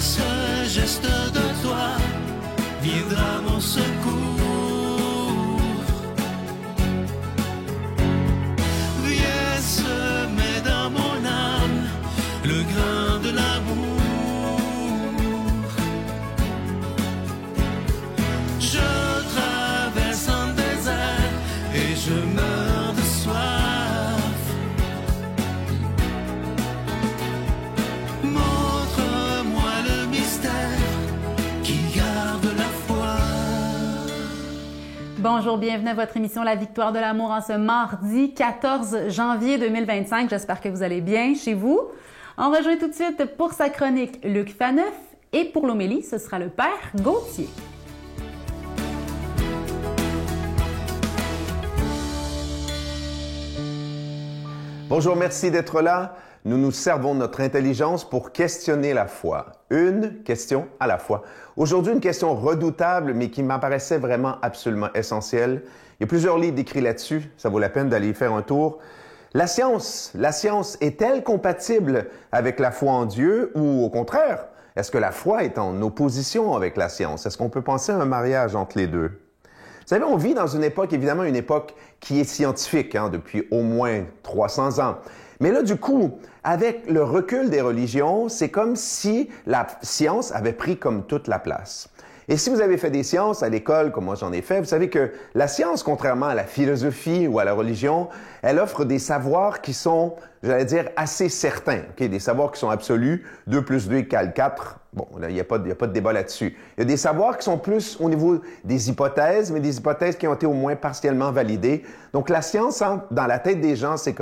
ce geste de toi viendra mon secours. Viens semer dans mon âme le grain de l'amour. Je traverse un désert et je meurs de soif. Montre-moi le mystère qui garde la foi. Bonjour, bienvenue à votre émission La Victoire de l'amour en ce mardi 14 janvier 2025. J'espère que vous allez bien chez vous. On rejoint tout de suite pour sa chronique Luc Faneuf et pour l'homélie, ce sera le Père Gauthier. Bonjour, merci d'être là. Nous nous servons de notre intelligence pour questionner la foi. Une question à la fois. Aujourd'hui, une question redoutable, mais qui m'apparaissait vraiment absolument essentielle. Il y a plusieurs livres écrits là-dessus. Ça vaut la peine d'aller y faire un tour. La science est-elle compatible avec la foi en Dieu ou au contraire? Est-ce que la foi est en opposition avec la science? Est-ce qu'on peut penser à un mariage entre les deux? Vous savez, on vit dans une époque, évidemment, une époque qui est scientifique, depuis au moins 300 ans. Mais là, du coup, avec le recul des religions, c'est comme si la science avait pris comme toute la place. Et si vous avez fait des sciences à l'école, comme moi j'en ai fait, vous savez que la science, contrairement à la philosophie ou à la religion, elle offre des savoirs qui sont, j'allais dire, assez certains. Des savoirs qui sont absolus. 2 plus 2 égale 4. Bon, là, il n'y a pas de débat là-dessus. Il y a des savoirs qui sont plus au niveau des hypothèses, mais des hypothèses qui ont été au moins partiellement validées. Donc, la science, dans la tête des gens, c'est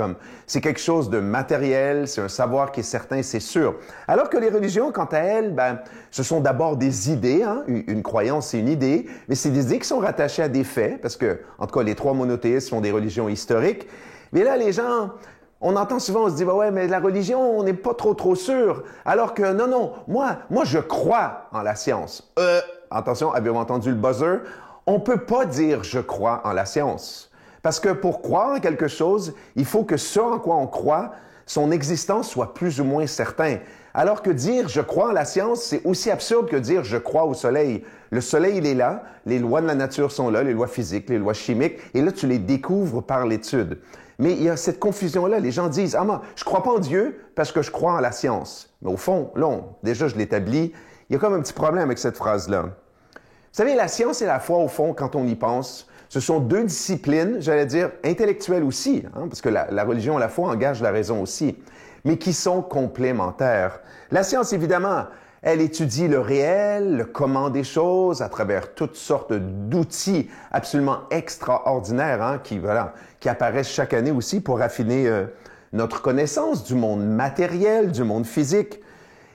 quelque chose de matériel, c'est un savoir qui est certain, c'est sûr. Alors que les religions, quant à elles, ce sont d'abord des idées. Une croyance, c'est une idée, mais c'est des idées qui sont rattachées à des faits, parce que, en tout cas, les trois monothéistes sont des religions historiques. Mais là, les gens... On entend souvent, on se dit, ouais, mais la religion, on n'est pas trop sûr. Alors que, non, moi, je crois en la science. Attention, avez-vous entendu le buzzer? On peut pas dire je crois en la science. Parce que pour croire en quelque chose, il faut que ce en quoi on croit, son existence soit plus ou moins certain. Alors que dire je crois en la science, c'est aussi absurde que dire je crois au soleil. Le soleil, il est là, les lois de la nature sont là, les lois physiques, les lois chimiques, et là, tu les découvres par l'étude. Mais il y a cette confusion-là. Les gens disent « Ah, moi, je crois pas en Dieu parce que je crois en la science. » Mais au fond, là, déjà, je l'établis. Il y a comme un petit problème avec cette phrase-là. Vous savez, la science et la foi, au fond, quand on y pense, ce sont deux disciplines, j'allais dire, intellectuelles aussi, parce que la religion et la foi engagent la raison aussi, mais qui sont complémentaires. La science, évidemment, elle étudie le réel, le comment des choses, à travers toutes sortes d'outils absolument extraordinaires qui apparaissent chaque année aussi pour affiner notre connaissance du monde matériel, du monde physique.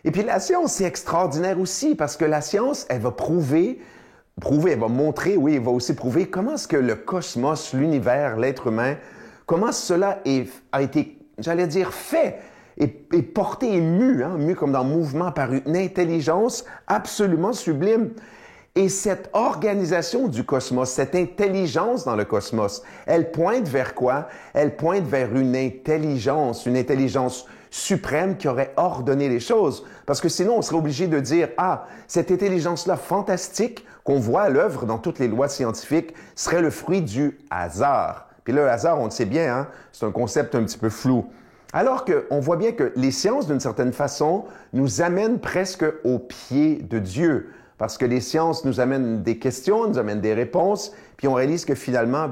Et puis la science, c'est extraordinaire aussi parce que la science, elle va elle va montrer, oui, elle va aussi prouver comment est-ce que le cosmos, l'univers, l'être humain, comment cela a été, j'allais dire, fait et porté et mu comme dans mouvement par une intelligence absolument sublime. Et cette organisation du cosmos, cette intelligence dans le cosmos, elle pointe vers quoi? Elle pointe vers une intelligence suprême qui aurait ordonné les choses. Parce que sinon, on serait obligé de dire, cette intelligence-là fantastique qu'on voit à l'œuvre dans toutes les lois scientifiques serait le fruit du hasard. Puis là, le hasard, on le sait bien, c'est un concept un petit peu flou. Alors qu'on voit bien que les sciences, d'une certaine façon, nous amènent presque au pied de Dieu. Parce que les sciences nous amènent des questions, nous amènent des réponses, puis on réalise que finalement,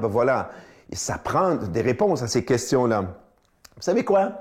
ça prend des réponses à ces questions-là. Vous savez quoi?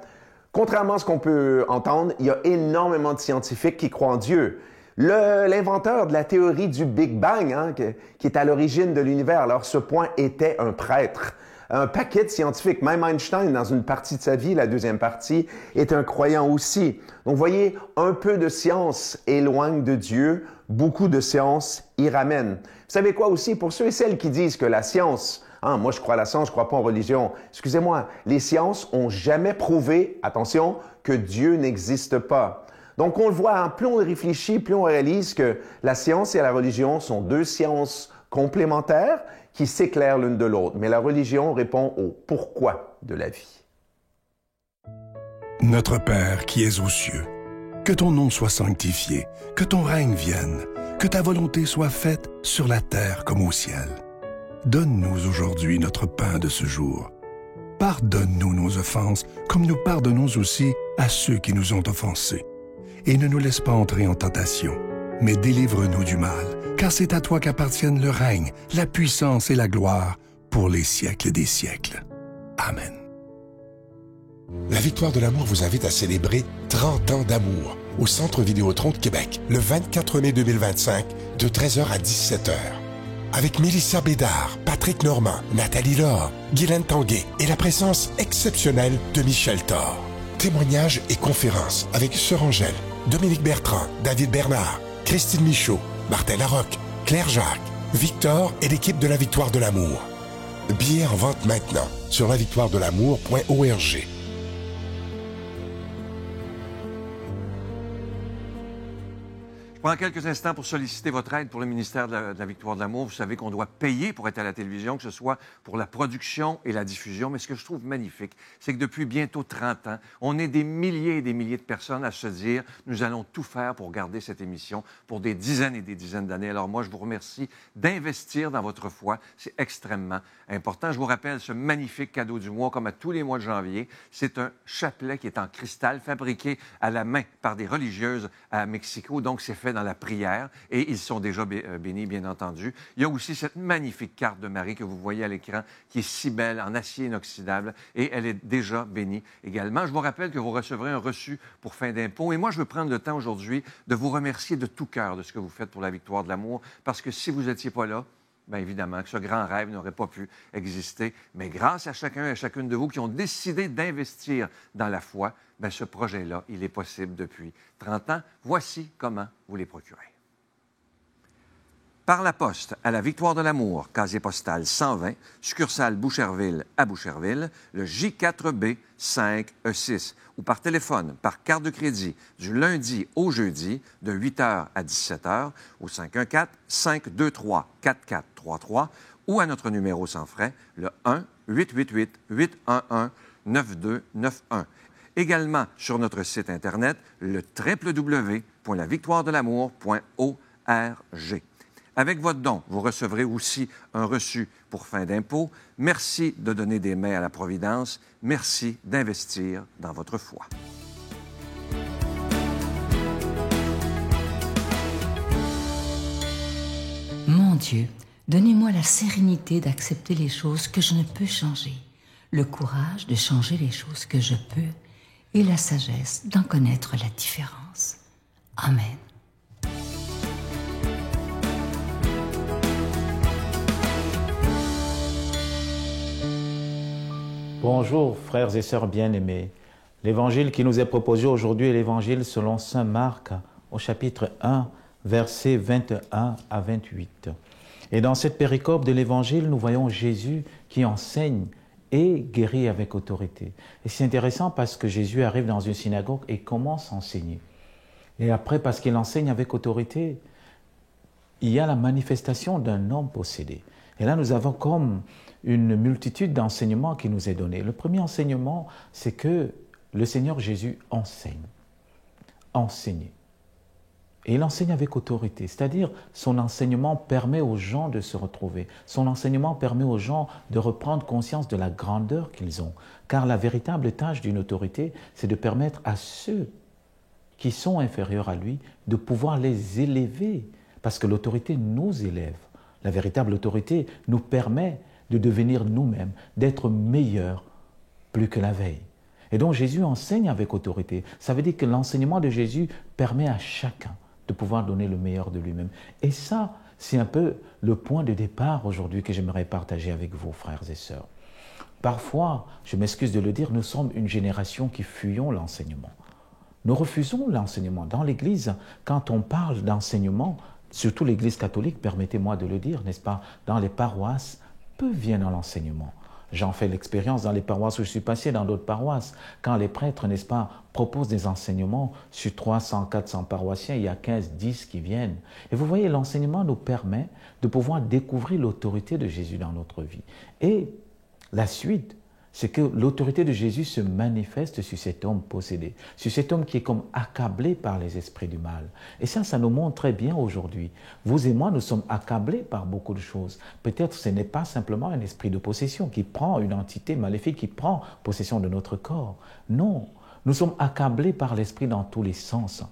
Contrairement à ce qu'on peut entendre, il y a énormément de scientifiques qui croient en Dieu. L'inventeur de la théorie du Big Bang, qui est à l'origine de l'univers, alors ce point était un prêtre. Un paquet de scientifiques, même Einstein, dans une partie de sa vie, la deuxième partie, est un croyant aussi. Donc, vous voyez, un peu de science éloigne de Dieu, beaucoup de science y ramène. Vous savez quoi aussi? Pour ceux et celles qui disent que la science, moi je crois à la science, je crois pas en religion. Excusez-moi, les sciences ont jamais prouvé, attention, que Dieu n'existe pas. Donc, on le voit, plus on réfléchit, plus on réalise que la science et la religion sont deux sciences complémentaires qui s'éclairent l'une de l'autre. Mais la religion répond au pourquoi de la vie. Notre Père qui es aux cieux, Que ton nom soit sanctifié, que ton règne vienne, que ta volonté soit faite sur la terre comme au ciel. Donne-nous aujourd'hui notre pain de ce jour. Pardonne-nous nos offenses, comme nous pardonnons aussi à ceux qui nous ont offensés. Et ne nous laisse pas entrer en tentation, mais délivre-nous du mal, car c'est à toi qu'appartiennent le règne, la puissance et la gloire pour les siècles des siècles. Amen. La Victoire de l'amour vous invite à célébrer 30 ans d'amour au Centre Vidéotron de Québec le 24 mai 2025 de 13h à 17h. Avec Mélissa Bédard, Patrick Normand, Nathalie Laure, Guylaine Tanguay et la présence exceptionnelle de Michel Thor. Témoignages et conférences avec Sœur Angèle, Dominique Bertrand, David Bernard, Christine Michaud, Martin Larocque, Claire Jacques, Victor et l'équipe de la Victoire de l'amour. Billets en vente maintenant sur lavictoiredelamour.org. Je prends quelques instants pour solliciter votre aide pour le ministère de la Victoire de l'amour. Vous savez qu'on doit payer pour être à la télévision, que ce soit pour la production et la diffusion. Mais ce que je trouve magnifique, c'est que depuis bientôt 30 ans, on est des milliers et des milliers de personnes à se dire « Nous allons tout faire pour garder cette émission pour des dizaines et des dizaines d'années. » Alors moi, je vous remercie d'investir dans votre foi. C'est extrêmement important. Je vous rappelle ce magnifique cadeau du mois, comme à tous les mois de janvier. C'est un chapelet qui est en cristal, fabriqué à la main par des religieuses à Mexico. Donc, c'est fait dans la prière et ils sont déjà bénis, bien entendu. Il y a aussi cette magnifique carte de Marie que vous voyez à l'écran qui est si belle, en acier inoxydable et elle est déjà bénie également. Je vous rappelle que vous recevrez un reçu pour fin d'impôt et moi, je veux prendre le temps aujourd'hui de vous remercier de tout cœur de ce que vous faites pour la Victoire de l'amour parce que si vous n'étiez pas là, bien évidemment que ce grand rêve n'aurait pas pu exister. Mais grâce à chacun et à chacune de vous qui ont décidé d'investir dans la foi, bien, ce projet-là, il est possible depuis 30 ans. Voici comment vous les procurez. Par la poste à la Victoire de l'amour, casier postal 120, succursale Boucherville à Boucherville, le J4B 5E6, ou par téléphone, par carte de crédit, du lundi au jeudi, de 8h à 17h, au 514-523-4433, ou à notre numéro sans frais, le 1-888-811-9291. Également sur notre site Internet, le www.lavictoiredelamour.org. Avec votre don, vous recevrez aussi un reçu pour fin d'impôt. Merci de donner des mains à la Providence. Merci d'investir dans votre foi. Mon Dieu, donnez-moi la sérénité d'accepter les choses que je ne peux changer, le courage de changer les choses que je peux et la sagesse d'en connaître la différence. Amen. Bonjour, frères et sœurs bien-aimés. L'évangile qui nous est proposé aujourd'hui est l'évangile selon saint Marc, au chapitre 1, versets 21 à 28. Et dans cette péricope de l'évangile, nous voyons Jésus qui enseigne et guérit avec autorité. Et c'est intéressant parce que Jésus arrive dans une synagogue et commence à enseigner. Et après, parce qu'il enseigne avec autorité, il y a la manifestation d'un homme possédé. Et là, nous avons comme une multitude d'enseignements qui nous est donné. Le premier enseignement, c'est que le Seigneur Jésus enseigne. Enseigner. Et il enseigne avec autorité, c'est-à-dire son enseignement permet aux gens de se retrouver. Son enseignement permet aux gens de reprendre conscience de la grandeur qu'ils ont. Car la véritable tâche d'une autorité, c'est de permettre à ceux qui sont inférieurs à lui de pouvoir les élever. Parce que l'autorité nous élève. La véritable autorité nous permet de devenir nous-mêmes, d'être meilleurs plus que la veille. Et donc Jésus enseigne avec autorité. Ça veut dire que l'enseignement de Jésus permet à chacun de pouvoir donner le meilleur de lui-même. Et ça, c'est un peu le point de départ aujourd'hui que j'aimerais partager avec vous, frères et sœurs. Parfois, je m'excuse de le dire, nous sommes une génération qui fuyons l'enseignement. Nous refusons l'enseignement. Dans l'Église, quand on parle d'enseignement, surtout l'Église catholique, permettez-moi de le dire, n'est-ce pas, dans les paroisses, peu viennent à l'enseignement. J'en fais l'expérience dans les paroisses où je suis passé, dans d'autres paroisses. Quand les prêtres, n'est-ce pas, proposent des enseignements, sur 300, 400 paroissiens, il y a 15, 10 qui viennent. Et vous voyez, l'enseignement nous permet de pouvoir découvrir l'autorité de Jésus dans notre vie. Et la suite, c'est que l'autorité de Jésus se manifeste sur cet homme possédé, sur cet homme qui est comme accablé par les esprits du mal. Et ça nous montre très bien aujourd'hui. Vous et moi, nous sommes accablés par beaucoup de choses. Peut-être ce n'est pas simplement un esprit de possession qui prend une entité maléfique, qui prend possession de notre corps. Non, nous sommes accablés par l'esprit dans tous les sens.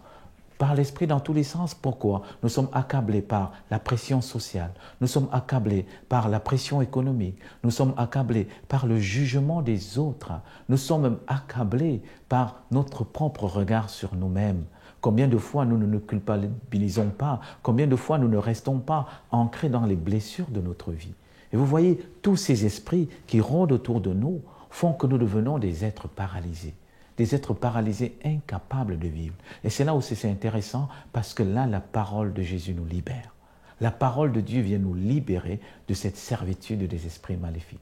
Par l'esprit dans tous les sens. Pourquoi? Nous sommes accablés par la pression sociale, nous sommes accablés par la pression économique, nous sommes accablés par le jugement des autres, nous sommes même accablés par notre propre regard sur nous-mêmes. Combien de fois nous ne nous culpabilisons pas, combien de fois nous ne restons pas ancrés dans les blessures de notre vie. Et vous voyez, tous ces esprits qui rôdent autour de nous font que nous devenons des êtres paralysés. Des êtres paralysés, incapables de vivre. Et c'est là où c'est intéressant, parce que là, la parole de Jésus nous libère. La parole de Dieu vient nous libérer de cette servitude des esprits maléfiques.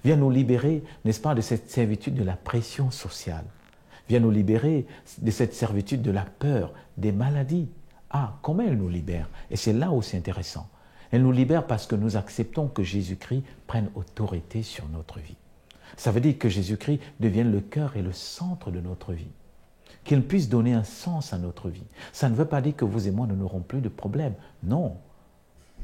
Vient nous libérer, n'est-ce pas, de cette servitude de la pression sociale. Vient nous libérer de cette servitude de la peur, des maladies. Ah, comment elle nous libère? Et c'est là où c'est intéressant. Elle nous libère parce que nous acceptons que Jésus-Christ prenne autorité sur notre vie. Ça veut dire que Jésus-Christ devienne le cœur et le centre de notre vie. Qu'il puisse donner un sens à notre vie. Ça ne veut pas dire que vous et moi, nous n'aurons plus de problèmes. Non.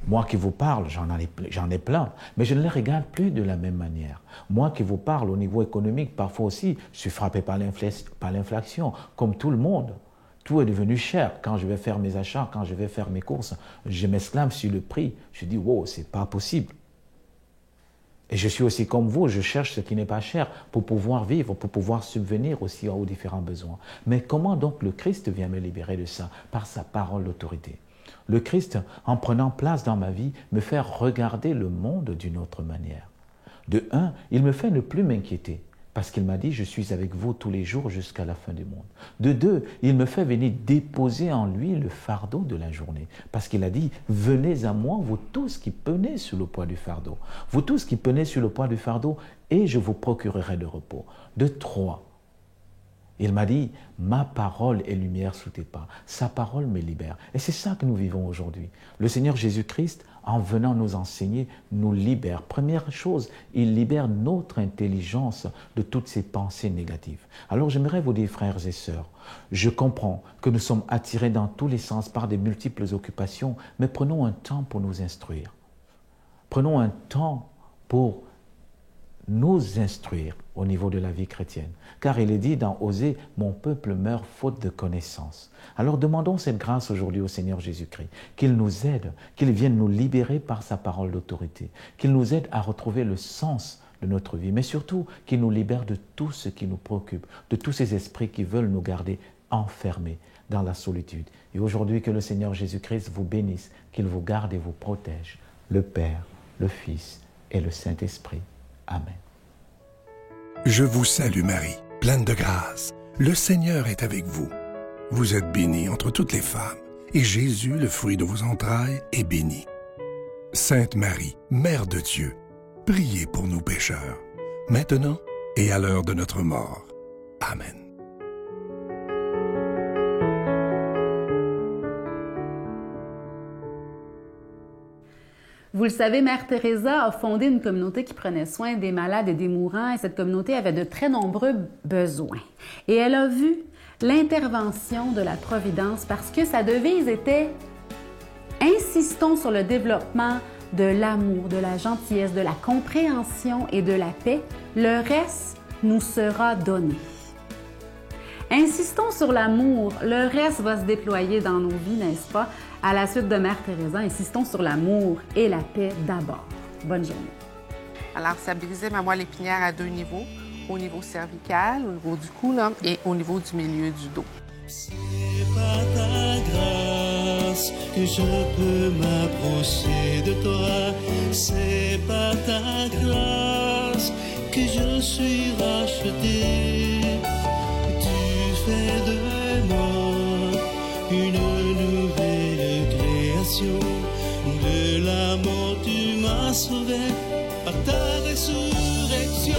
Moi qui vous parle, j'en ai plein, mais je ne les regarde plus de la même manière. Moi qui vous parle au niveau économique, parfois aussi, je suis frappé par l'inflation, comme tout le monde. Tout est devenu cher. Quand je vais faire mes achats, quand je vais faire mes courses, je m'exclame sur le prix. Je dis, wow, c'est pas possible. Et je suis aussi comme vous, je cherche ce qui n'est pas cher pour pouvoir vivre, pour pouvoir subvenir aussi aux différents besoins. Mais comment donc le Christ vient me libérer de ça? Par sa parole d'autorité. Le Christ, en prenant place dans ma vie, me fait regarder le monde d'une autre manière. De un, il me fait ne plus m'inquiéter, parce qu'il m'a dit, je suis avec vous tous les jours jusqu'à la fin du monde. De deux, il me fait venir déposer en lui le fardeau de la journée, parce qu'il a dit, venez à moi, vous tous qui penez sur le poids du fardeau. Vous tous qui penez sur le poids du fardeau, et je vous procurerai de repos. De trois, il m'a dit, ma parole est lumière sous tes pas. Sa parole me libère. Et c'est ça que nous vivons aujourd'hui. Le Seigneur Jésus-Christ, en venant nous enseigner, nous libère. Première chose, il libère notre intelligence de toutes ces pensées négatives. Alors j'aimerais vous dire, frères et sœurs, je comprends que nous sommes attirés dans tous les sens par de multiples occupations, mais prenons un temps pour nous instruire. Prenons un temps pour nous instruire au niveau de la vie chrétienne. Car il est dit dans Osée, « Mon peuple meurt faute de connaissance ». Alors demandons cette grâce aujourd'hui au Seigneur Jésus-Christ, qu'il nous aide, qu'il vienne nous libérer par sa parole d'autorité, qu'il nous aide à retrouver le sens de notre vie, mais surtout qu'il nous libère de tout ce qui nous préoccupe, de tous ces esprits qui veulent nous garder enfermés dans la solitude. Et aujourd'hui, que le Seigneur Jésus-Christ vous bénisse, qu'il vous garde et vous protège, le Père, le Fils et le Saint-Esprit. Amen. Je vous salue Marie, pleine de grâce. Le Seigneur est avec vous. Vous êtes bénie entre toutes les femmes, et Jésus, le fruit de vos entrailles, est béni. Sainte Marie, Mère de Dieu, priez pour nous pécheurs, maintenant et à l'heure de notre mort. Amen. Vous le savez, Mère Teresa a fondé une communauté qui prenait soin des malades et des mourants, et cette communauté avait de très nombreux besoins. Et elle a vu l'intervention de la Providence parce que sa devise était « Insistons sur le développement de l'amour, de la gentillesse, de la compréhension et de la paix. Le reste nous sera donné. » Insistons sur l'amour, le reste va se déployer dans nos vies, n'est-ce pas? À la suite de Mère Teresa, insistons sur l'amour et la paix d'abord. Bonne journée. Alors, ça brisait ma moelle épinière à 2 niveaux, au niveau cervical, au niveau du cou là, et au niveau du milieu du dos. C'est par ta grâce que je peux m'approcher de toi. C'est par ta grâce que je suis racheté. Tu fais de moi une nouvelle création. De la mort tu m'as sauvé par ta résurrection.